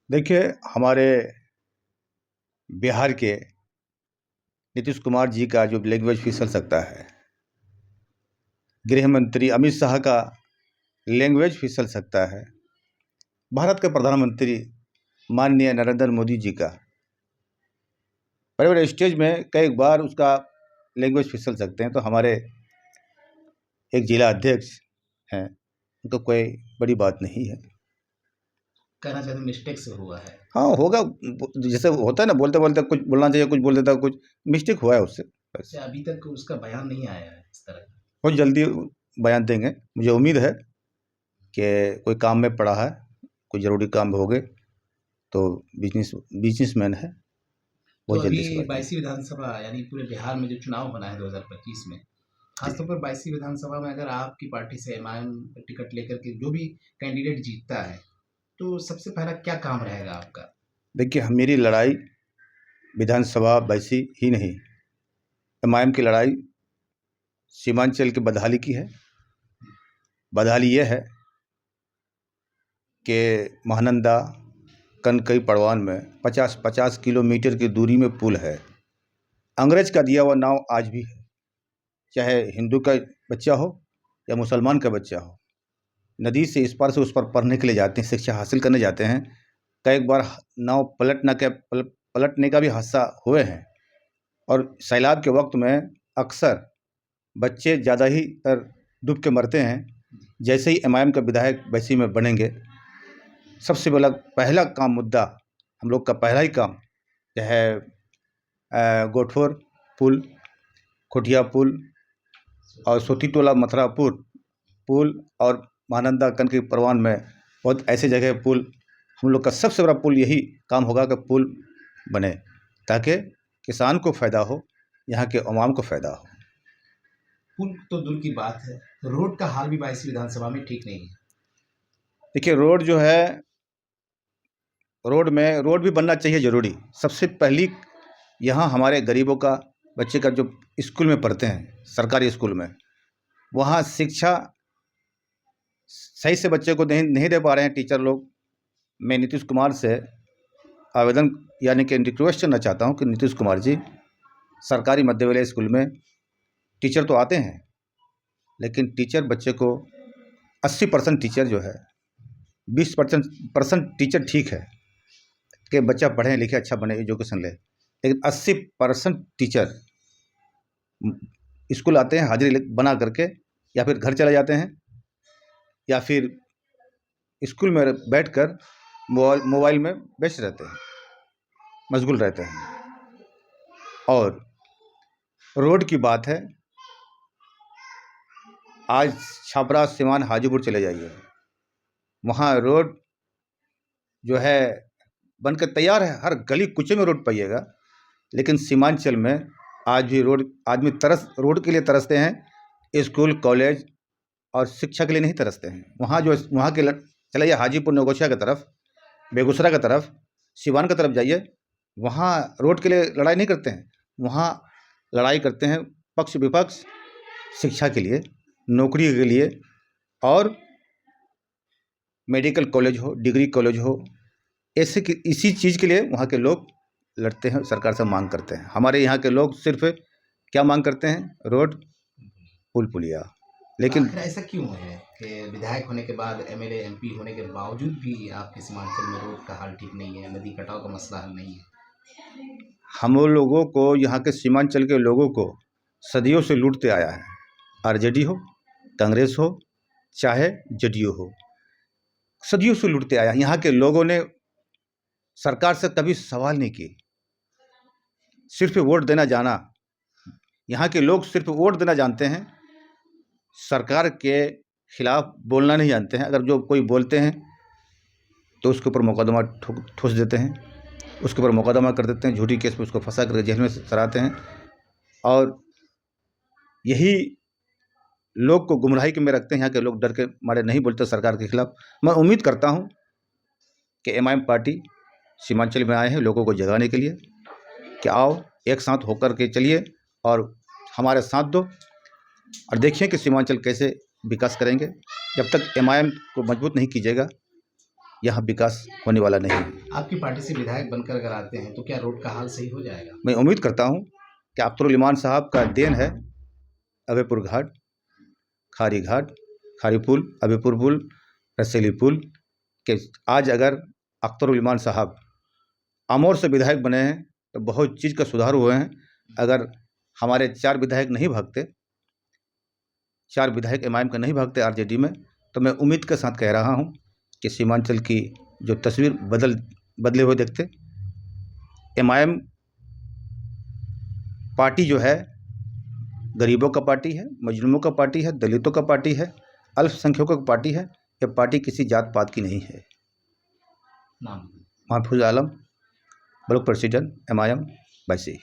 देखिए, हमारे बिहार के नीतीश कुमार जी का जो लैंग्वेज फिसल सकता है, गृह मंत्री अमित शाह का लैंग्वेज फिसल सकता है, भारत के प्रधानमंत्री माननीय नरेंद्र मोदी जी का बड़े बड़े स्टेज में कई बार उसका लैंग्वेज फिसल सकते हैं। तो हमारे एक जिला अध्यक्ष हैं, तो कोई बड़ी बात नहीं है। कहना चाहते मिस्टेक से हुआ है। हाँ, होगा। जैसे होता है ना, बोलते बोलते कुछ बोलना चाहिए, कुछ बोल देता, कुछ मिस्टेक हुआ है उससे बस। अच्छा, अभी तक उसका बयान नहीं आया है इस तरह का। बहुत जल्दी बयान देंगे, मुझे उम्मीद है कि कोई काम में पड़ा है, कोई ज़रूरी काम हो गए, तो बिजनेसमैन है, तो बहुत जल्दी से अभी बयान देंगे। 22वीं विधानसभा यानी पूरे बिहार में जो चुनाव होना है 2025 में, खासतौर पर 22वीं विधानसभा में अगर आपकी पार्टी से एमआईएम टिकट लेकर के जो भी कैंडिडेट जीतता है, तो सबसे पहला क्या काम रहेगा आपका? देखिए, मेरी लड़ाई विधानसभा वैसी ही नहीं, एमआईएम की लड़ाई सीमांचल की बदहाली की है। बदहाली ये है कि महानंदा कनकई पड़वान में 50-50 किलोमीटर की दूरी में पुल है। अंग्रेज का दिया हुआ नाव आज भी है, चाहे हिंदू का बच्चा हो या मुसलमान का बच्चा हो, नदी से इस पार से उस पार पढ़ने के लिए जाते हैं, शिक्षा हासिल करने जाते हैं। कई बार नाव पलटने का भी हादसा हुए हैं। और सैलाब के वक्त में अक्सर बच्चे ज़्यादा ही डूब के मरते हैं। जैसे ही एमआईएम का विधायक वैसी में बनेंगे, सबसे पहला काम मुद्दा हम लोग का पहला ही काम जो है गोठोर पुल, खोटिया पुल और सोती टोला मथुरापुर पुल और महानंदा कनकई परवान में बहुत ऐसे जगह पुल, हम लोग का सबसे बड़ा पुल यही काम होगा कि पुल बने, ताकि किसान को फ़ायदा हो, यहाँ के अवाम को फ़ायदा हो। पुल तो दूर की बात है, रोड का हाल भी 22वीं विधानसभा में ठीक नहीं है। देखिए, रोड जो है, रोड भी बनना चाहिए ज़रूरी। सबसे पहली यहाँ हमारे गरीबों का बच्चे का जो स्कूल में पढ़ते हैं, सरकारी स्कूल में, वहाँ शिक्षा सही से बच्चे को नहीं दे पा रहे हैं टीचर लोग। मैं नीतीश कुमार से आवेदन यानी कि रिक्वेस्ट करना चाहता हूँ कि नीतीश कुमार जी, सरकारी मध्य विद्यालय स्कूल में टीचर तो आते हैं, लेकिन टीचर बच्चे को 80% टीचर जो है, 20% टीचर ठीक है कि बच्चा पढ़े लिखे अच्छा बने, एजुकेशन ले, लेकिन 80% टीचर स्कूल आते हैं हाजिरी बना करके, या फिर घर चले जाते हैं, या फिर स्कूल में बैठकर मोबाइल में व्यस्त रहते हैं, मशगूल रहते हैं। और रोड की बात है, आज छपरा सिवान हाजीपुर चले जाइए, वहाँ रोड जो है बनकर तैयार है, हर गली कुचे में रोड पाइएगा। लेकिन सीमांचल में आज भी आदमी रोड के लिए तरसते हैं, स्कूल कॉलेज और शिक्षा के लिए नहीं तरसते हैं। वहाँ के चले जाइए हाजीपुर नवगछिया की तरफ, बेगूसराय की तरफ, सिवान की तरफ जाइए, वहाँ रोड के लिए लड़ाई नहीं करते हैं, वहाँ लड़ाई करते हैं पक्ष विपक्ष, शिक्षा के लिए, नौकरी के लिए, और मेडिकल कॉलेज हो, डिग्री कॉलेज हो, इसी चीज़ के लिए वहाँ के लोग लड़ते हैं, सरकार से मांग करते हैं। हमारे यहाँ के लोग सिर्फ क्या मांग करते हैं? रोड, पुल पुलिया। लेकिन आखिर ऐसा क्यों है कि विधायक होने के बाद, एमएलए एमपी होने के बावजूद भी आपके सीमांचल में रोड का हाल ठीक नहीं है, नदी कटाव का मसला हल नहीं है? हम लोगों को, यहाँ के सीमांचल के लोगों को सदियों से लूटते आया है। आरजेडी हो, कांग्रेस हो, चाहे जेडीयू हो, सदियों से लूटते आया। यहाँ के लोगों ने सरकार से कभी सवाल नहीं किए, सिर्फ वोट देना जाना। यहाँ के लोग सिर्फ वोट देना जानते हैं, सरकार के खिलाफ बोलना नहीं जानते हैं। अगर जो कोई बोलते हैं तो उसके ऊपर मुकदमा ठोस देते हैं, उसके ऊपर मुकदमा कर देते हैं, झूठी केस में उसको फंसा कर जेल में सराते हैं, और यही लोग को गुमराही में रखते हैं। यहाँ के लोग डर के मारे नहीं बोलते सरकार के खिलाफ। मैं उम्मीद करता हूँ कि एमआईएम पार्टी सीमांचल में आए हैं लोगों को जगाने के लिए, कि आओ एक साथ होकर के चलिए और हमारे साथ दो, और देखिए कि सीमांचल कैसे विकास करेंगे। जब तक एमआईएम को मजबूत नहीं कीजिएगा, यहाँ विकास होने वाला नहीं है। आपकी पार्टी से विधायक बनकर अगर आते हैं तो क्या रोड का हाल सही हो जाएगा? मैं उम्मीद करता हूँ कि अख्तरुल इमान साहब का देन है अभयपुर घाट, खारी घाट, खारी पुल, अभयपुर पुल, रसेली पुल के आज अगर अख्तरुल इमान साहब अमौर से विधायक बने हैं तो बहुत चीज़ का सुधार हुए हैं। अगर हमारे 4 विधायक नहीं भागते, 4 विधायक एमआईएम के नहीं भागते आरजेडी में, तो मैं उम्मीद के साथ कह रहा हूँ कि सीमांचल की जो तस्वीर बदले हुए देखते। एमआईएम पार्टी जो है गरीबों का पार्टी है, मजलूमों का पार्टी है, दलितों का पार्टी है, अल्पसंख्यकों का पार्टी है। यह पार्टी किसी जात पात की नहीं है। नाम महफूज आलम, ब्लॉक प्रेसिडेंट एमआईएम बायसी।